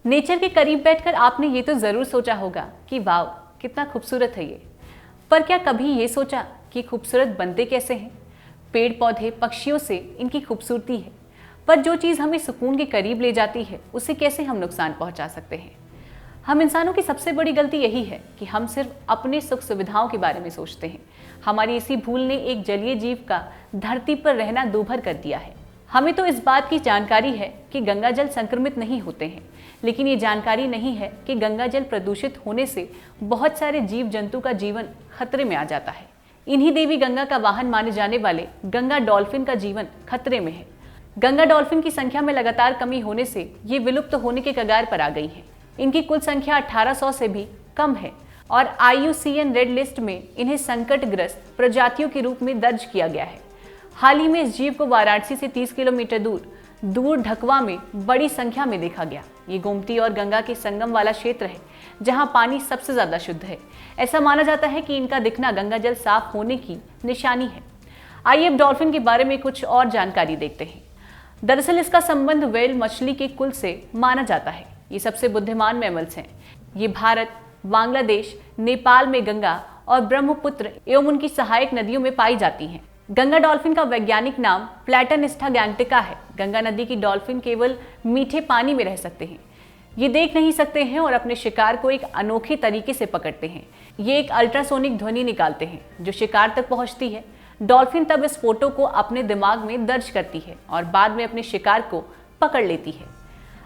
Nature के करीब बैठकर आपने ये तो जरूर सोचा होगा कि वाह कितना खूबसूरत है ये, पर क्या कभी ये सोचा कि खूबसूरत बनते कैसे हैं? पेड़ पौधे पक्षियों से इनकी खूबसूरती है, पर जो चीज़ हमें सुकून के करीब ले जाती है उसे कैसे हम नुकसान पहुंचा सकते हैं? हम इंसानों की सबसे बड़ी गलती यही है कि हम सिर्फ अपने सुख सुविधाओं के बारे में सोचते हैं। हमारी इसी भूल ने एक जलीय जीव का धरती पर रहना दूभर कर दिया है। हमें तो इस बात की जानकारी है कि गंगा जल संक्रमित नहीं होते हैं, लेकिन ये जानकारी नहीं है कि गंगा जल प्रदूषित होने से बहुत सारे जीव जंतु का जीवन खतरे में आ जाता है। इन्हीं देवी गंगा का वाहन माने जाने वाले गंगा डॉल्फिन का जीवन खतरे में है। गंगा डॉल्फिन की संख्या में लगातार कमी होने से ये विलुप्त होने के कगार पर आ गई है। इनकी कुल संख्या 1800 से भी कम है और IUCN रेड लिस्ट में इन्हें संकटग्रस्त प्रजातियों के रूप में दर्ज किया गया है। हाल ही में इस जीव को वाराणसी से 30 किलोमीटर दूर ढकवा में बड़ी संख्या में देखा गया। ये गोमती और गंगा के संगम वाला क्षेत्र है जहां पानी सबसे ज्यादा शुद्ध है। ऐसा माना जाता है कि इनका दिखना गंगा जल साफ होने की निशानी है। आइए अब डॉल्फिन के बारे में कुछ और जानकारी देखते हैं। दरअसल इसका संबंध व्हेल मछली के कुल से माना जाता है। ये सबसे बुद्धिमान मैमल्स हैं। ये भारत, बांग्लादेश, नेपाल में गंगा और ब्रह्मपुत्र एवं उनकी सहायक नदियों में पाई जाती हैं। गंगा डॉल्फिन का वैज्ञानिक नाम प्लैटनिस्टा गैंगटिका है। गंगा नदी की डॉल्फिन केवल मीठे पानी में रह सकते हैं। ये देख नहीं सकते हैं और अपने शिकार को एक अनोखे तरीके से पकड़ते हैं। ये एक अल्ट्रासोनिक ध्वनि निकालते हैं जो शिकार तक पहुंचती है। डॉल्फिन तब इस फोटो को अपने दिमाग में दर्ज करती है और बाद में अपने शिकार को पकड़ लेती है।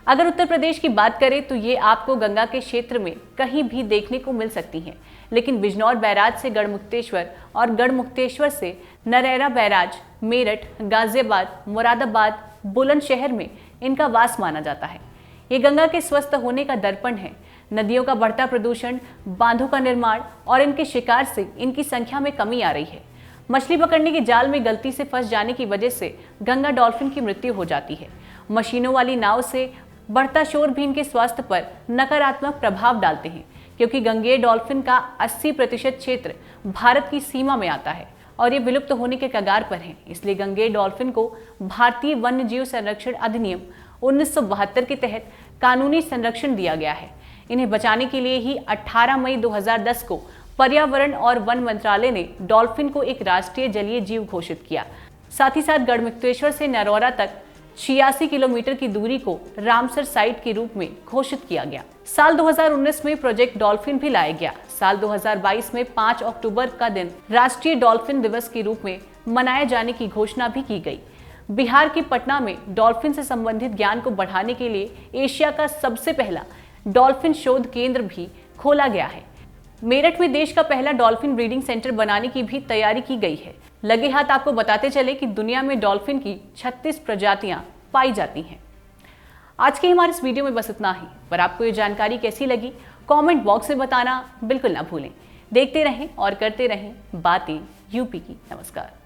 अगर उत्तर प्रदेश की बात करें तो ये आपको गंगा के क्षेत्र में कहीं भी देखने को मिल सकती हैं, लेकिन बिजनौर बैराज से गढ़मुक्तेश्वर और गढ़मुक्तेश्वर से नरेरा बैराज, मेरठ, गाजियाबाद, मुरादाबाद, बुलंदशहर में इनका वास माना जाता है। ये गंगा के स्वस्थ होने का दर्पण है। नदियों का बढ़ता प्रदूषण, बांधों का निर्माण और इनके शिकार से इनकी संख्या में कमी आ रही है। मछली पकड़ने के जाल में गलती से फंस जाने की वजह से गंगा डॉल्फिन की मृत्यु हो जाती है। मशीनों वाली नाव से बढ़ता शोर भी इनके स्वास्थ्य पर नकारात्मक प्रभाव डालते हैं, क्योंकि गंगेय डॉल्फिन का 80% क्षेत्र भारत की सीमा में आता है और ये विलुप्त होने के कगार पर हैं। इसलिए गंगेय डॉल्फिन को भारतीय वन्य जीव संरक्षण अधिनियम 1972 के तहत कानूनी संरक्षण दिया गया है। इन्हें बचाने के लिए ही 18 मई 2010 को पर्यावरण और वन मंत्रालय ने डॉल्फिन को एक राष्ट्रीय जलीय जीव घोषित किया। साथ ही साथ गढ़मुक्तेश्वर से नरौरा तक 86 किलोमीटर की दूरी को रामसर साइट के रूप में घोषित किया गया। साल 2019 में प्रोजेक्ट डॉल्फिन भी लाया गया। साल 2022 में 5 अक्टूबर का दिन राष्ट्रीय डॉल्फिन दिवस के रूप में मनाए जाने की घोषणा भी की गई। बिहार के पटना में डॉल्फिन से संबंधित ज्ञान को बढ़ाने के लिए एशिया का सबसे पहला डॉल्फिन शोध केंद्र भी खोला गया है। मेरठ में देश का पहला डॉल्फिन ब्रीडिंग सेंटर बनाने की भी तैयारी की गई है। लगे हाथ आपको बताते चले कि दुनिया में डॉल्फिन की 36 प्रजातियां पाई जाती हैं। आज के हमारे इस वीडियो में बस इतना ही, पर आपको ये जानकारी कैसी लगी कमेंट बॉक्स में बताना बिल्कुल ना भूलें। देखते रहें और करते रहें बातें यूपी की। नमस्कार।